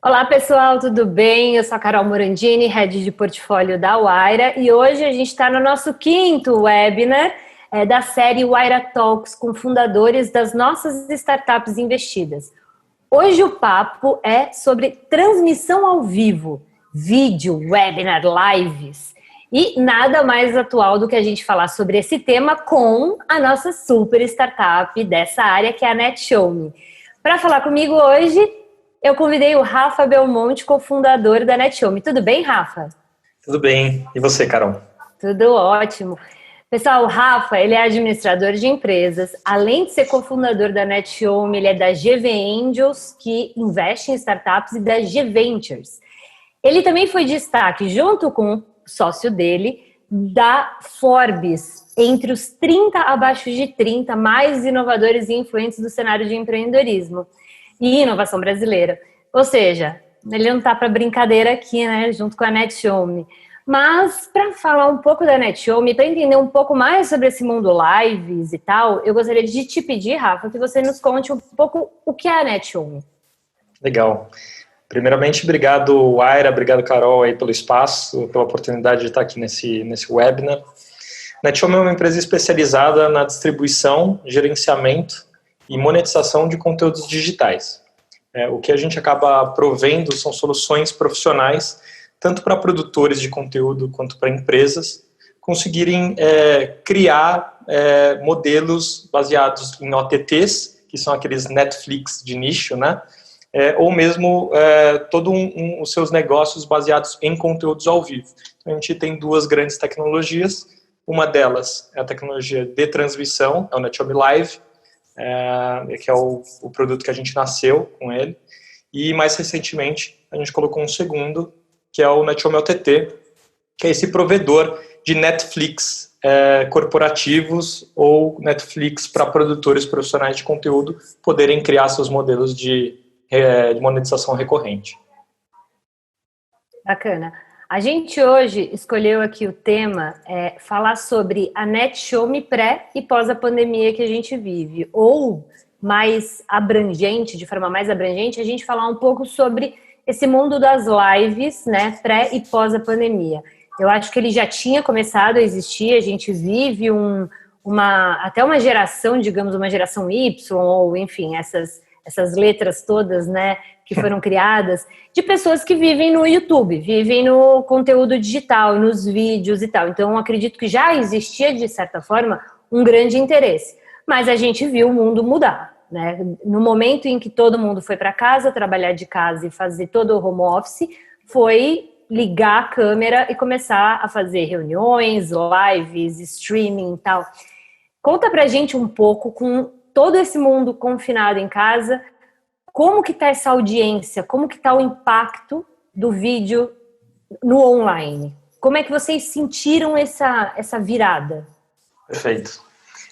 Olá pessoal, tudo bem? Eu sou a Carol Morandini, Head de Portfólio da Wayra, e hoje a gente está no nosso quinto webinar da série Wayra Talks com fundadores das nossas startups investidas. Hoje o papo é sobre transmissão ao vivo, vídeo, webinar, lives. E nada mais atual do que a gente falar sobre esse tema com a nossa super startup dessa área, que é a NetShowMe. Para falar comigo hoje, eu convidei o Rafa Belmonte, cofundador da NetShowMe. Tudo bem, Rafa? Tudo bem. E você, Carol? Tudo ótimo. Pessoal, o Rafa, ele é administrador de empresas. Além de ser cofundador da NetShowMe, ele é da GV Angels, que investe em startups, e da G Ventures. Ele também foi destaque, junto com o sócio dele, da Forbes, entre os 30 abaixo de 30 mais inovadores e influentes do cenário de empreendedorismo e inovação brasileira. Ou seja, ele não está para brincadeira aqui, né, junto com a NetShowMe. Mas, para falar um pouco da NetShowMe, para entender um pouco mais sobre esse mundo lives e tal, eu gostaria de te pedir, Rafa, que você nos conte um pouco o que é a NetShowMe. Legal. Primeiramente, obrigado, Wayra, obrigado, Carol, aí, pelo espaço, pela oportunidade de estar aqui nesse webinar. NetShowMe é uma empresa especializada na distribuição, gerenciamento e monetização de conteúdos digitais. O que a gente acaba provendo são soluções profissionais, tanto para produtores de conteúdo quanto para empresas, conseguirem criar modelos baseados em OTTs, que são aqueles Netflix de nicho, né? Ou mesmo todos os seus negócios baseados em conteúdos ao vivo. Então, a gente tem duas grandes tecnologias. Uma delas é a tecnologia de transmissão, é o NetShowMe Live, que é o produto que a gente nasceu com ele. E mais recentemente a gente colocou um segundo, que é o NetShowMe OTT, que é esse provedor de Netflix corporativos ou Netflix para produtores profissionais de conteúdo poderem criar seus modelos de monetização recorrente. Bacana. A gente hoje escolheu aqui o tema, falar sobre a NetShowMe pré e pós a pandemia que a gente vive, ou mais abrangente, de forma mais abrangente, a gente falar um pouco sobre esse mundo das lives, né, pré e pós a pandemia. Eu acho que ele já tinha começado a existir, a gente vive até uma geração, digamos, uma geração Y, ou enfim, essas letras todas, né, que foram criadas, de pessoas que vivem no YouTube, vivem no conteúdo digital, nos vídeos e tal. Então, eu acredito que já existia, de certa forma, um grande interesse. Mas a gente viu o mundo mudar, né? No momento em que todo mundo foi para casa, trabalhar de casa e fazer todo o home office, foi ligar a câmera e começar a fazer reuniões, lives, streaming e tal. Conta pra gente um pouco, com todo esse mundo confinado em casa, como que está essa audiência, como que está o impacto do vídeo no online? Como é que vocês sentiram essa virada? Perfeito.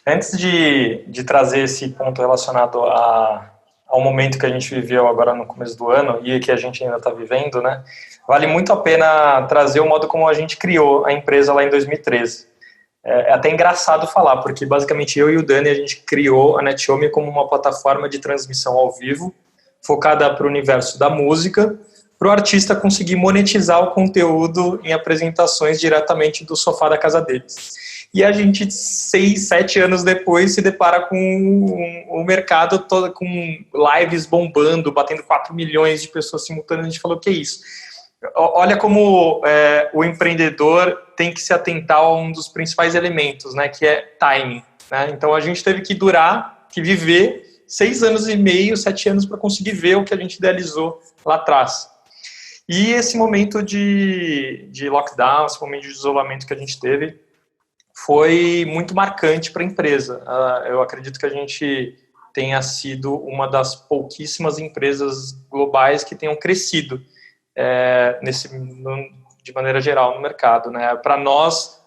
Antes de trazer esse ponto relacionado ao momento que a gente viveu agora no começo do ano e que a gente ainda está vivendo, né, vale muito a pena trazer o modo como a gente criou a empresa lá em 2013. É até engraçado falar, porque basicamente eu e o Dani, a gente criou a NetShowMe como uma plataforma de transmissão ao vivo, focada para o universo da música, para o artista conseguir monetizar o conteúdo em apresentações diretamente do sofá da casa deles. E a gente, 6, 7 anos depois, se depara com o mercado todo, com lives bombando, batendo 4 milhões de pessoas simultâneas. A gente falou, o que é isso? Olha como o empreendedor tem que se atentar a um dos principais elementos, né, que é timing. Né? Então, a gente teve que viver 6 anos e meio, 7 anos para conseguir ver o que a gente idealizou lá atrás. E esse momento de lockdown, esse momento de isolamento que a gente teve, foi muito marcante para a empresa. Eu acredito que a gente tenha sido uma das pouquíssimas empresas globais que tenham crescido de maneira geral no mercado. Né? Para nós,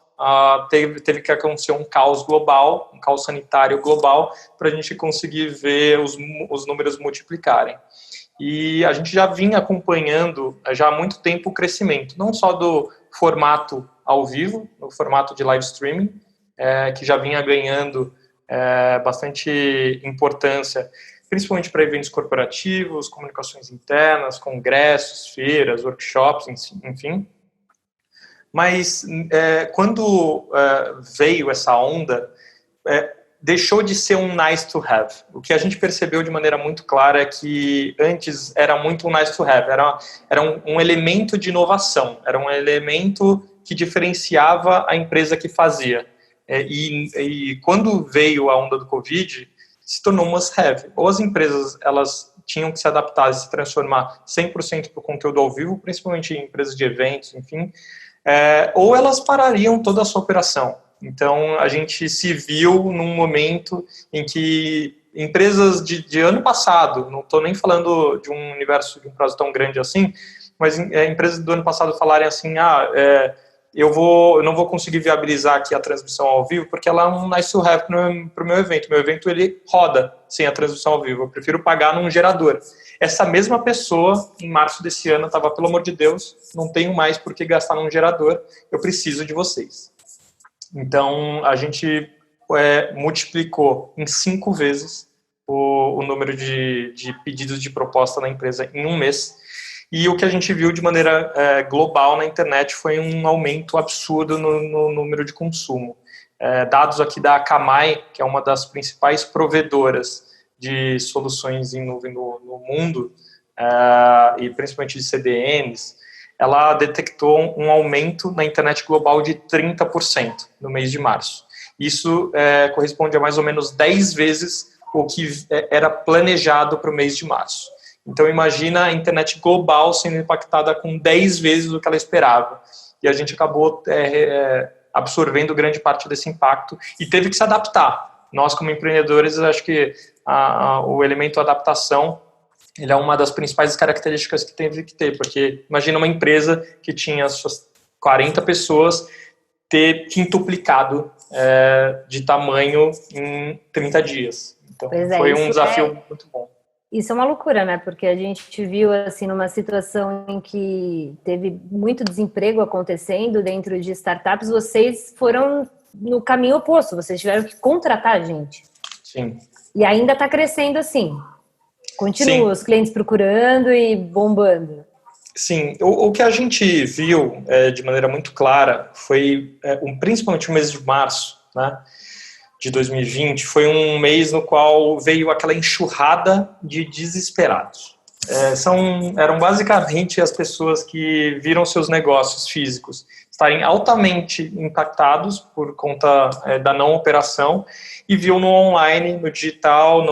teve que acontecer um caos global, um caos sanitário global, para a gente conseguir ver os números multiplicarem. E a gente já vinha acompanhando já há muito tempo o crescimento, não só do formato ao vivo, no formato de live streaming, que já vinha ganhando bastante importância principalmente para eventos corporativos, comunicações internas, congressos, feiras, workshops, enfim. Mas quando veio essa onda, deixou de ser um nice to have. O que a gente percebeu de maneira muito clara é que antes era muito um nice to have, era um elemento de inovação, era um elemento que diferenciava a empresa que fazia. E quando veio a onda do Covid, se tornou um must have. Ou as empresas elas tinham que se adaptar e se transformar 100% para o conteúdo ao vivo, principalmente em empresas de eventos, enfim, ou elas parariam toda a sua operação. Então, a gente se viu num momento em que empresas de ano passado, não estou nem falando de um universo, de um prazo tão grande assim, mas empresas do ano passado falarem assim, eu não vou conseguir viabilizar aqui a transmissão ao vivo, porque ela é um nice to have para o meu evento. Meu evento, ele roda sem a transmissão ao vivo. Eu prefiro pagar num gerador. Essa mesma pessoa, em março desse ano, estava, pelo amor de Deus, não tenho mais por que gastar num gerador, eu preciso de vocês. Então, a gente multiplicou em 5 vezes o número de pedidos de proposta na empresa em um mês. E o que a gente viu de maneira global na internet foi um aumento absurdo no número de consumo. Dados aqui da Akamai, que é uma das principais provedoras de soluções em nuvem no mundo, e principalmente de CDNs, ela detectou um aumento na internet global de 30% no mês de março. Isso corresponde a mais ou menos 10 vezes o que era planejado para o mês de março. Então, imagina a internet global sendo impactada com 10 vezes o que ela esperava. E a gente acabou absorvendo grande parte desse impacto e teve que se adaptar. Nós, como empreendedores, acho que o elemento adaptação ele é uma das principais características que teve que ter, porque imagina uma empresa que tinha suas 40 pessoas ter quintuplicado de tamanho em 30 dias. Então, foi um desafio muito bom. Isso é uma loucura, né? Porque a gente viu, assim, numa situação em que teve muito desemprego acontecendo dentro de startups, vocês foram no caminho oposto, vocês tiveram que contratar gente. Sim. E ainda está crescendo assim. Continua os clientes procurando e bombando. Sim, o que a gente viu de maneira muito clara foi, principalmente o mês de março, né, de 2020, foi um mês no qual veio aquela enxurrada de desesperados. Eram basicamente as pessoas que viram seus negócios físicos estarem altamente impactados por conta da não operação e viu no online, no digital,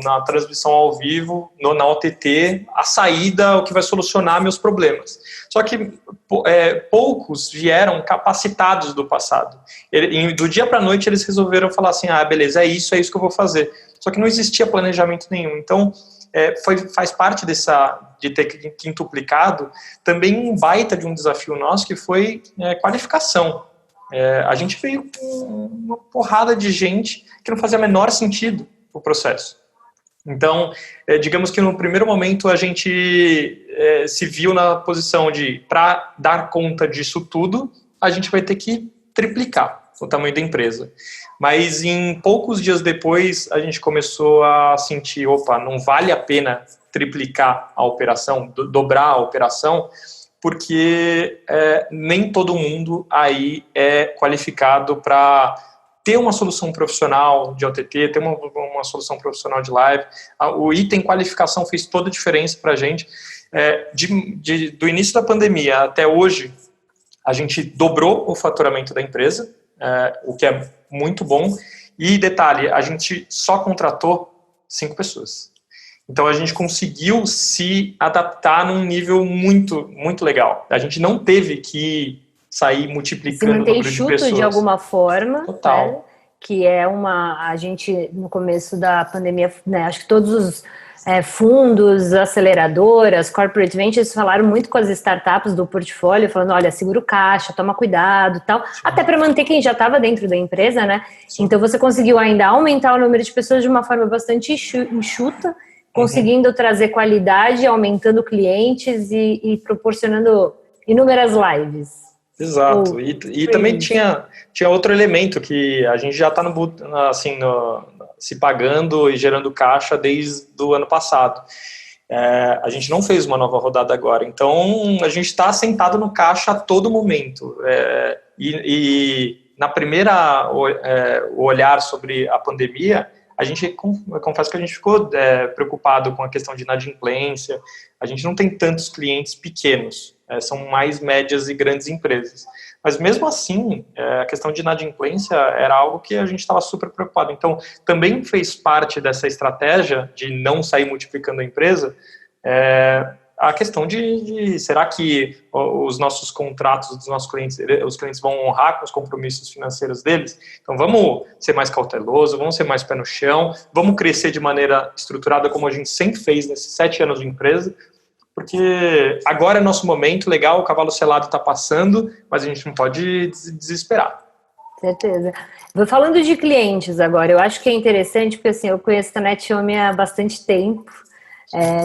na transmissão ao vivo, na OTT, a saída, o que vai solucionar meus problemas. Só que poucos vieram capacitados do passado. Do dia para a noite eles resolveram falar assim, beleza, é isso que eu vou fazer. Só que não existia planejamento nenhum. Então, faz parte de ter quintuplicado também um baita de um desafio nosso que foi qualificação. A gente veio com uma porrada de gente que não fazia o menor sentido o processo. Então, digamos que no primeiro momento a gente se viu na posição de, para dar conta disso tudo, a gente vai ter que triplicar o tamanho da empresa. Mas em poucos dias depois, a gente começou a sentir, não vale a pena triplicar a operação, dobrar a operação, porque nem todo mundo aí é qualificado para ter uma solução profissional de OTT, ter uma solução profissional de live. O item qualificação fez toda a diferença para a gente. Do início da pandemia até hoje, a gente dobrou o faturamento da empresa, o que é muito bom. E, detalhe, a gente só contratou 5 pessoas. Então, a gente conseguiu se adaptar num nível muito, muito legal. A gente não teve que sair multiplicando o número de pessoas. Se mantém enxuto de alguma forma. Total. Né? Que a gente, no começo da pandemia, né, acho que todos os fundos, aceleradoras, corporate ventures falaram muito com as startups do portfólio, falando, olha, segura o caixa, toma cuidado, tal, até para manter quem já estava dentro da empresa, né? Sim. Então você conseguiu ainda aumentar o número de pessoas de uma forma bastante enxuta, conseguindo trazer qualidade, aumentando clientes e proporcionando inúmeras lives. Exato, e também tinha outro elemento que a gente já está se pagando e gerando caixa desde o ano passado. A gente não fez uma nova rodada agora, então a gente está sentado no caixa a todo momento. E na primeira o olhar sobre a pandemia, a gente, confesso que a gente ficou preocupado com a questão de inadimplência. A gente não tem tantos clientes pequenos, são mais médias e grandes empresas. Mas mesmo assim, a questão de inadimplência era algo que a gente estava super preocupado. Então, também fez parte dessa estratégia de não sair multiplicando a empresa, a questão de será que os nossos contratos dos nossos clientes, os clientes vão honrar com os compromissos financeiros deles? Então vamos ser mais cauteloso, vamos ser mais pé no chão, vamos crescer de maneira estruturada como a gente sempre fez nesses 7 anos de empresa, porque agora é nosso momento, legal, o cavalo selado está passando, mas a gente não pode desesperar. Certeza. Vou falando de clientes agora, eu acho que é interessante, porque assim, eu conheço a NetHome há bastante tempo,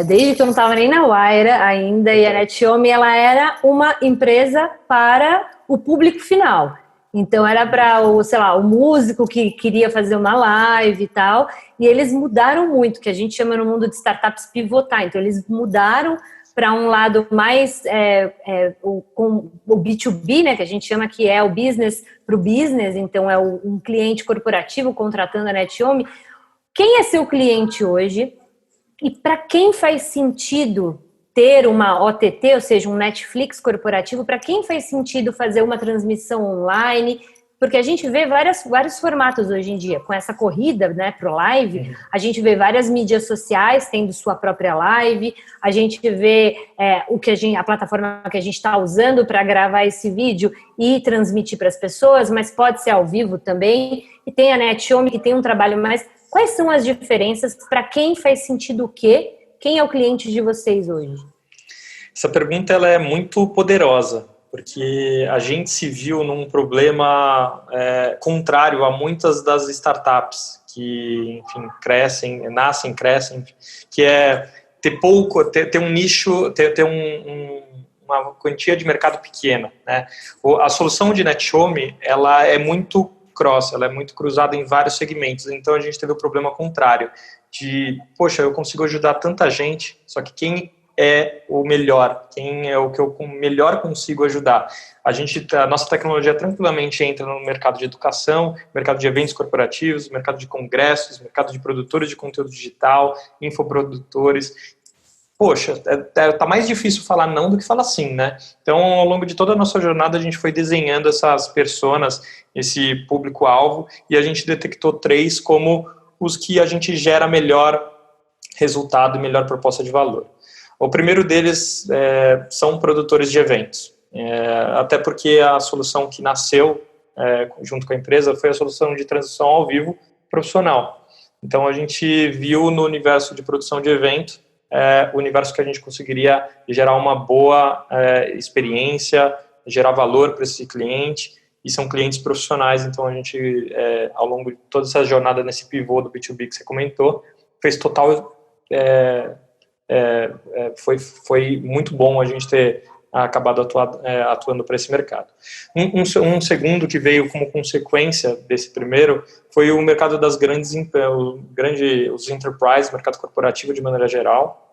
desde que eu não estava nem na Wayra ainda, e a NetHome, ela era uma empresa para o público final. Então era para o músico que queria fazer uma live e tal, e eles mudaram muito, que a gente chama no mundo de startups pivotar. Então eles mudaram para um lado mais com o B2B, né, que a gente chama que é o business para o business, então é um cliente corporativo contratando a NetHome. Quem é seu cliente hoje? E para quem faz sentido ter uma OTT, ou seja, um Netflix corporativo, para quem faz sentido fazer uma transmissão online? Porque a gente vê vários formatos hoje em dia, com essa corrida, né, pro live, a gente vê várias mídias sociais tendo sua própria live, a gente vê a plataforma que a gente está usando para gravar esse vídeo e transmitir para as pessoas, mas pode ser ao vivo também, e tem a NetHome que tem um trabalho mais... Quais são as diferenças? Para quem faz sentido o quê? Quem é o cliente de vocês hoje? Essa pergunta ela é muito poderosa, porque a gente se viu num problema contrário a muitas das startups que, enfim, nascem, crescem, que é ter um nicho, ter uma quantia de mercado pequena, né? A solução de NetHome, ela é muito ela é muito cruzada em vários segmentos, então a gente teve o problema contrário, de, poxa, eu consigo ajudar tanta gente, só que quem é o melhor, quem é o que eu melhor consigo ajudar? A nossa tecnologia tranquilamente entra no mercado de educação, mercado de eventos corporativos, mercado de congressos, mercado de produtores de conteúdo digital, infoprodutores. Poxa, tá mais difícil falar não do que falar sim, né? Então, ao longo de toda a nossa jornada, a gente foi desenhando essas personas, esse público-alvo, e a gente detectou 3 como os que a gente gera melhor resultado e melhor proposta de valor. O primeiro deles são produtores de eventos, até porque a solução que nasceu junto com a empresa foi a solução de transição ao vivo profissional. Então, a gente viu no universo de produção de evento o universo que a gente conseguiria gerar uma boa experiência, gerar valor para esse cliente, e são clientes profissionais, então a gente, ao longo de toda essa jornada nesse pivô do B2B que você comentou, fez total... foi muito bom a gente ter acabado atuando para esse mercado. Um segundo que veio como consequência desse primeiro foi o mercado das os enterprise, mercado corporativo de maneira geral,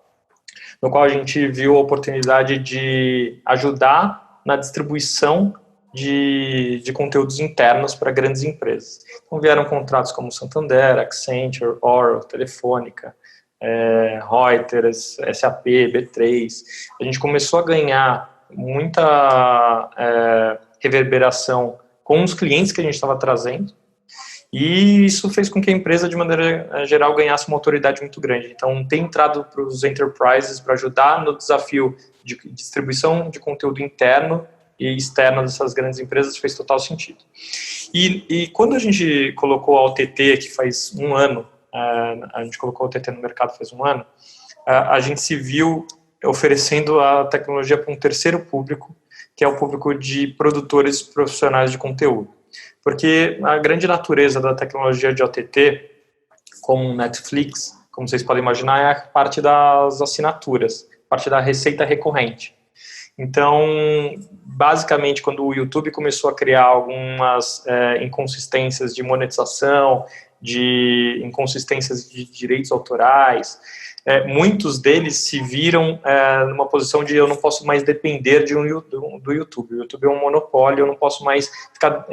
no qual a gente viu a oportunidade de ajudar na distribuição de conteúdos internos para grandes empresas. Então vieram contratos como Santander, Accenture, Oracle, Telefônica, Reuters, SAP, B3. A gente começou a ganhar muita reverberação com os clientes que a gente estava trazendo, e isso fez com que a empresa, de maneira geral, ganhasse uma autoridade muito grande. Então, ter entrado para os enterprises para ajudar no desafio de distribuição de conteúdo interno e externo dessas grandes empresas fez total sentido. E quando a gente colocou a OTT, que faz um ano, a gente colocou a OTT no mercado faz um ano, a gente se viu oferecendo a tecnologia para um terceiro público, que é o público de produtores profissionais de conteúdo. Porque a grande natureza da tecnologia de OTT, como Netflix, como vocês podem imaginar, é a parte das assinaturas, parte da receita recorrente. Então, basicamente, quando o YouTube começou a criar algumas inconsistências de monetização de inconsistências de direitos autorais. Muitos deles se viram numa posição de eu não posso mais depender do YouTube. O YouTube é um monopólio, eu não posso mais ficar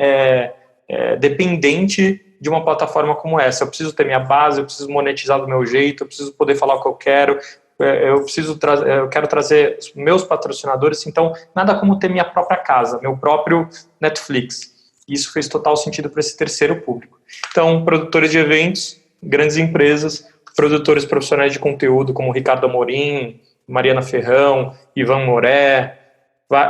dependente de uma plataforma como essa. Eu preciso ter minha base, eu preciso monetizar do meu jeito, eu preciso poder falar o que eu quero, eu quero trazer meus patrocinadores, então nada como ter minha própria casa, meu próprio Netflix. Isso fez total sentido para esse terceiro público. Então, produtores de eventos, grandes empresas, produtores profissionais de conteúdo como Ricardo Amorim, Mariana Ferrão, Ivan Moré,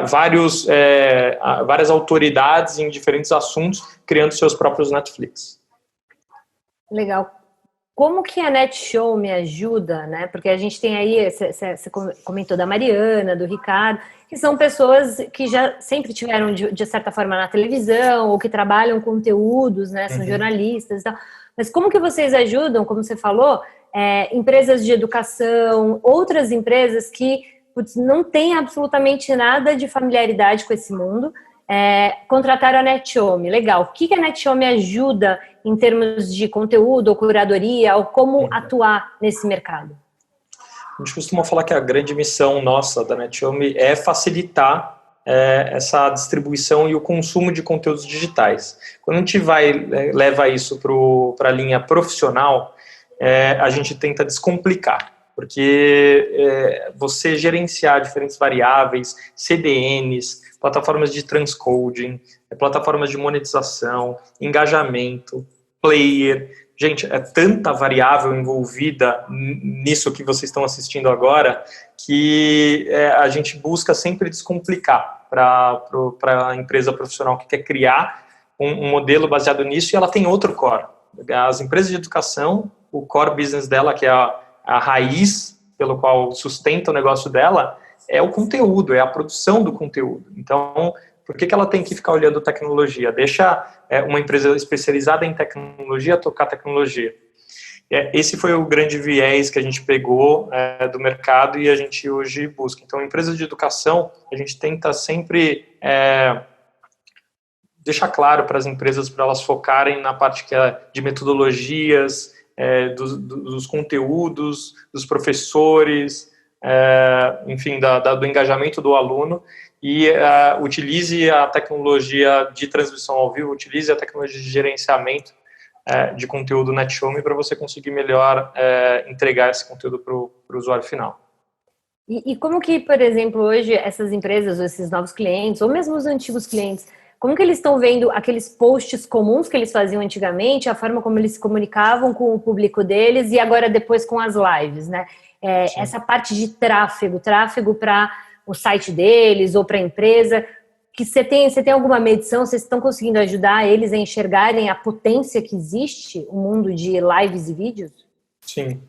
várias autoridades em diferentes assuntos criando seus próprios Netflix. Legal. Como que a NetShow me ajuda, né? Porque a gente tem aí, você comentou da Mariana, do Ricardo, que são pessoas que já sempre tiveram, de certa forma, na televisão, ou que trabalham conteúdos, né? São jornalistas e tal. Mas como que vocês ajudam, como você falou, empresas de educação, outras empresas que não têm absolutamente nada de familiaridade com esse mundo, contrataram a NetShow? Legal. O que a NetShow me ajuda em termos de conteúdo ou curadoria, ou como atuar nesse mercado? A gente costuma falar que a grande missão nossa da NetShow é facilitar essa distribuição e o consumo de conteúdos digitais. Quando a gente leva isso para a linha profissional, a gente tenta descomplicar, porque você gerenciar diferentes variáveis, CDNs, plataformas de transcoding, plataformas de monetização, engajamento, player. Gente, é tanta variável envolvida nisso que vocês estão assistindo agora que a gente busca sempre descomplicar para a empresa profissional que quer criar um modelo baseado nisso, e ela tem outro core. As empresas de educação, o core business dela, que é a raiz pelo qual sustenta o negócio dela, é o conteúdo, é a produção do conteúdo. Então, por que ela tem que ficar olhando tecnologia? Deixa uma empresa especializada em tecnologia tocar tecnologia. Esse foi o grande viés que a gente pegou do mercado e a gente hoje busca. Então, empresas de educação, a gente tenta sempre deixar claro para as empresas, para elas focarem na parte que é de metodologias, dos conteúdos, dos professores, enfim, do engajamento do aluno, e utilize a tecnologia de transmissão ao vivo, utilize a tecnologia de gerenciamento de conteúdo NetShow para você conseguir melhor entregar esse conteúdo para o usuário final. E como que, por exemplo, hoje essas empresas, ou esses novos clientes, ou mesmo os antigos clientes, como que eles estão vendo aqueles posts comuns que eles faziam antigamente, a forma como eles se comunicavam com o público deles e agora depois com as lives, né? Essa parte de tráfego para o site deles ou para a empresa, que você tem alguma medição, vocês estão conseguindo ajudar eles a enxergarem a potência que existe, o mundo de lives e vídeos? Sim.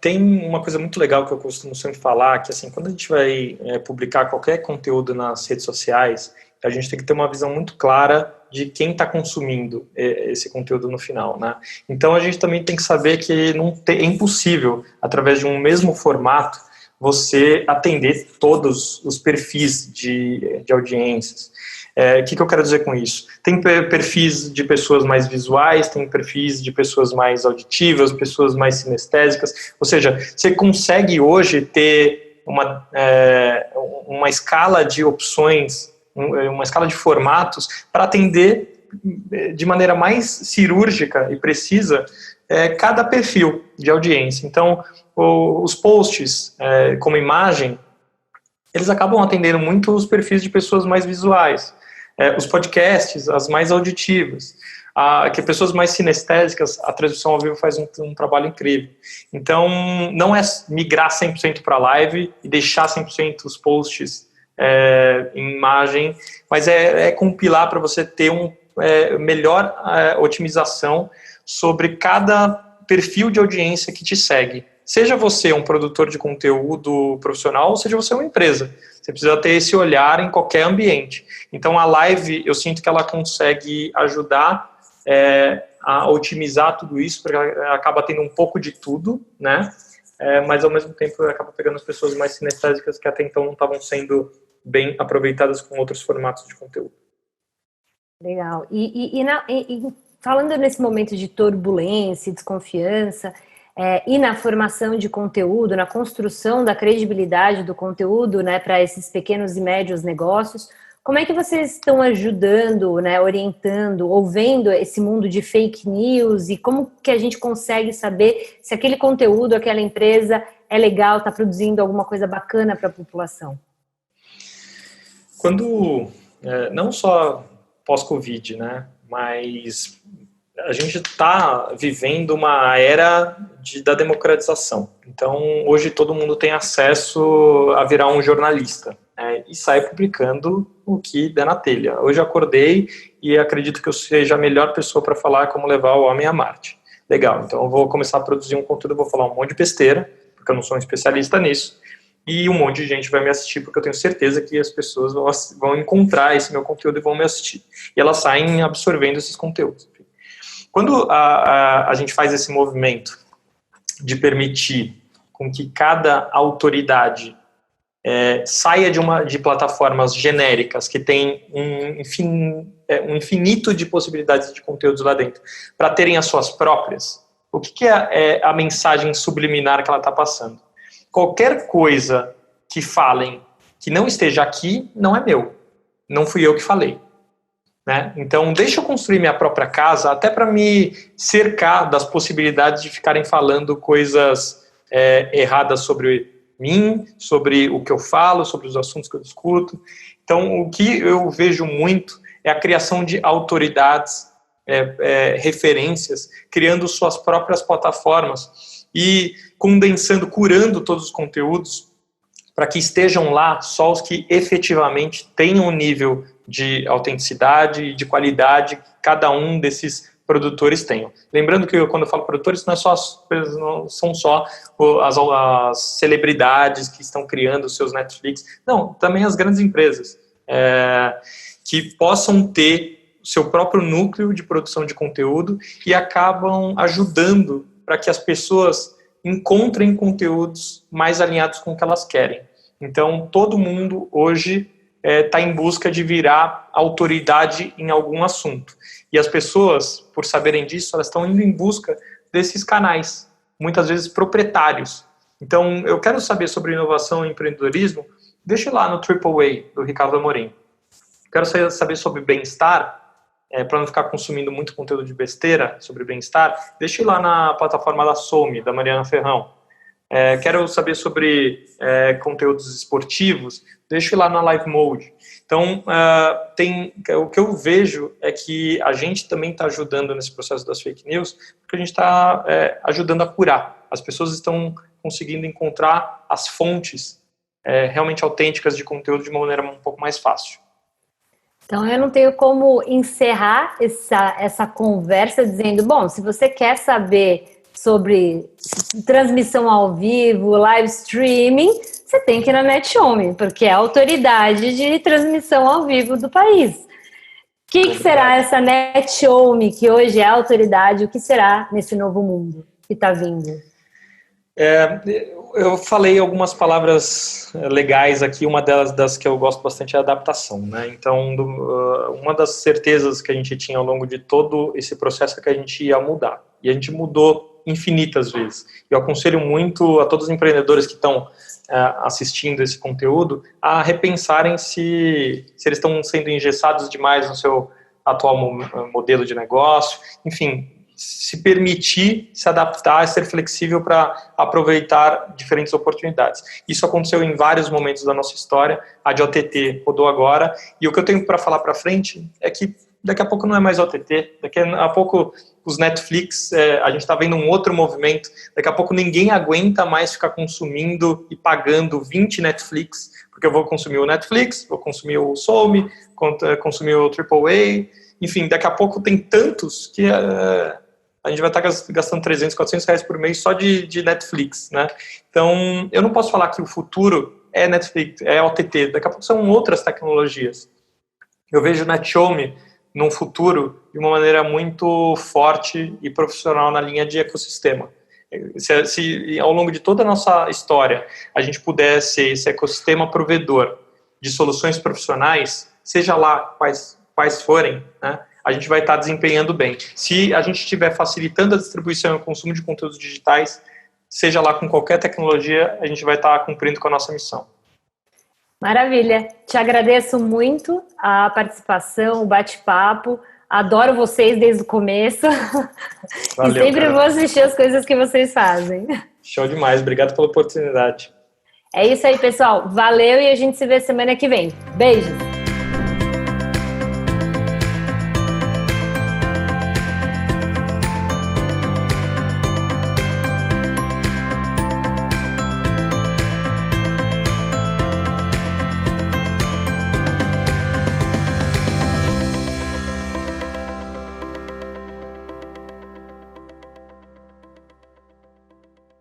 Tem uma coisa muito legal que eu costumo sempre falar, que assim, quando a gente vai publicar qualquer conteúdo nas redes sociais, a gente tem que ter uma visão muito clara de quem está consumindo esse conteúdo no final, né? Então a gente também tem que saber que é impossível, através de um mesmo formato, você atender todos os perfis de audiências. O que eu quero dizer com isso? Tem perfis de pessoas mais visuais, tem perfis de pessoas mais auditivas, pessoas mais sinestésicas, ou seja, você consegue hoje ter uma escala de opções, uma escala de formatos para atender de maneira mais cirúrgica e precisa cada perfil de audiência. Então, os posts como imagem, eles acabam atendendo muito os perfis de pessoas mais visuais. Os podcasts, as mais auditivas. Que pessoas mais sinestésicas, a transmissão ao vivo faz um trabalho incrível. Então, não é migrar 100% para a live e deixar 100% os posts em imagem, mas compilar para você ter melhor otimização sobre cada perfil de audiência que te segue. Seja você um produtor de conteúdo profissional, ou seja você uma empresa. Você precisa ter esse olhar em qualquer ambiente. Então, a live, eu sinto que ela consegue ajudar a otimizar tudo isso, porque ela acaba tendo um pouco de tudo, né? Mas, ao mesmo tempo, acaba pegando as pessoas mais sinestésicas que até então não estavam sendo bem aproveitadas com outros formatos de conteúdo. Legal. falando nesse momento de turbulência, desconfiança, e na formação de conteúdo, na construção da credibilidade do conteúdo, né, para esses pequenos e médios negócios, como é que vocês estão ajudando, né, orientando, ou vendo esse mundo de fake news e como que a gente consegue saber se aquele conteúdo, aquela empresa é legal, está produzindo alguma coisa bacana para a população? Quando, não só pós-Covid, né, mas a gente está vivendo uma era da democratização. Então, hoje todo mundo tem acesso a virar um jornalista, né, e sai publicando o que der na telha. Hoje eu acordei e acredito que eu seja a melhor pessoa para falar como levar o homem a Marte. Legal, então eu vou começar a produzir um conteúdo, vou falar um monte de besteira, porque eu não sou um especialista nisso, e um monte de gente vai me assistir, porque eu tenho certeza que as pessoas vão encontrar esse meu conteúdo e vão me assistir. E elas saem absorvendo esses conteúdos. Quando a gente faz esse movimento de permitir com que cada autoridade saia de plataformas genéricas que tem um infinito de possibilidades de conteúdos lá dentro, para terem as suas próprias, o que é a mensagem subliminar que ela está passando? Qualquer coisa que falem que não esteja aqui, não é meu. Não fui eu que falei. Né? Então, deixa eu construir minha própria casa, até para me cercar das possibilidades de ficarem falando coisas erradas sobre mim, sobre o que eu falo, sobre os assuntos que eu discuto. Então, o que eu vejo muito é a criação de autoridades, referências, criando suas próprias plataformas e condensando, curando todos os conteúdos para que estejam lá só os que efetivamente tenham um nível de autenticidade e de qualidade que cada um desses produtores tenham. Lembrando que quando eu falo produtores, não são só as celebridades que estão criando os seus Netflix, não, também as grandes empresas que possam ter o seu próprio núcleo de produção de conteúdo e acabam ajudando para que as pessoas encontrem conteúdos mais alinhados com o que elas querem. Então, todo mundo hoje está em busca de virar autoridade em algum assunto. E as pessoas, por saberem disso, elas estão indo em busca desses canais, muitas vezes proprietários. Então, eu quero saber sobre inovação e empreendedorismo, deixa lá no AAA, do Ricardo Amorim. Quero saber sobre bem-estar, para não ficar consumindo muito conteúdo de besteira sobre bem-estar, deixa lá na plataforma da Some, da Mariana Ferrão. Quero saber sobre conteúdos esportivos, deixa lá na Live Mode. Então, o que eu vejo é que a gente também está ajudando nesse processo das fake news, porque a gente está ajudando a curar. As pessoas estão conseguindo encontrar as fontes realmente autênticas de conteúdo de uma maneira um pouco mais fácil. Então, eu não tenho como encerrar essa conversa dizendo, bom, se você quer saber sobre transmissão ao vivo, live streaming, você tem que ir na NetShowme, porque é a autoridade de transmissão ao vivo do país. O que será essa NetShowme, que hoje é a autoridade, o que será nesse novo mundo que está vindo? Eu falei algumas palavras legais aqui, uma delas das que eu gosto bastante é a adaptação, né? Então, uma das certezas que a gente tinha ao longo de todo esse processo é que a gente ia mudar. E a gente mudou infinitas vezes. Eu aconselho muito a todos os empreendedores que estão assistindo esse conteúdo a repensarem se eles estão sendo engessados demais no seu atual modelo de negócio, enfim, se permitir se adaptar, ser flexível para aproveitar diferentes oportunidades. Isso aconteceu em vários momentos da nossa história, a de OTT rodou agora, e o que eu tenho para falar para frente é que daqui a pouco não é mais OTT, daqui a pouco os Netflix, a gente está vendo um outro movimento, daqui a pouco ninguém aguenta mais ficar consumindo e pagando 20 Netflix, porque eu vou consumir o Netflix, vou consumir o Some, consumir o AAA, enfim, daqui a pouco tem tantos que a gente vai estar gastando 300, 400 reais por mês só de Netflix, né? Então, eu não posso falar que o futuro é Netflix, é OTT, daqui a pouco são outras tecnologias. Eu vejo NetShowme num futuro de uma maneira muito forte e profissional na linha de ecossistema. Se ao longo de toda a nossa história a gente puder ser esse ecossistema provedor de soluções profissionais, seja lá quais forem, né, a gente vai estar desempenhando bem. Se a gente estiver facilitando a distribuição e o consumo de conteúdos digitais, seja lá com qualquer tecnologia, a gente vai estar cumprindo com a nossa missão. Maravilha. Te agradeço muito a participação, o bate-papo. Adoro vocês desde o começo. Valeu, e sempre cara. vou assistir as coisas que vocês fazem. Show demais. Obrigado pela oportunidade. É isso aí, pessoal. Valeu e a gente se vê semana que vem. Beijos!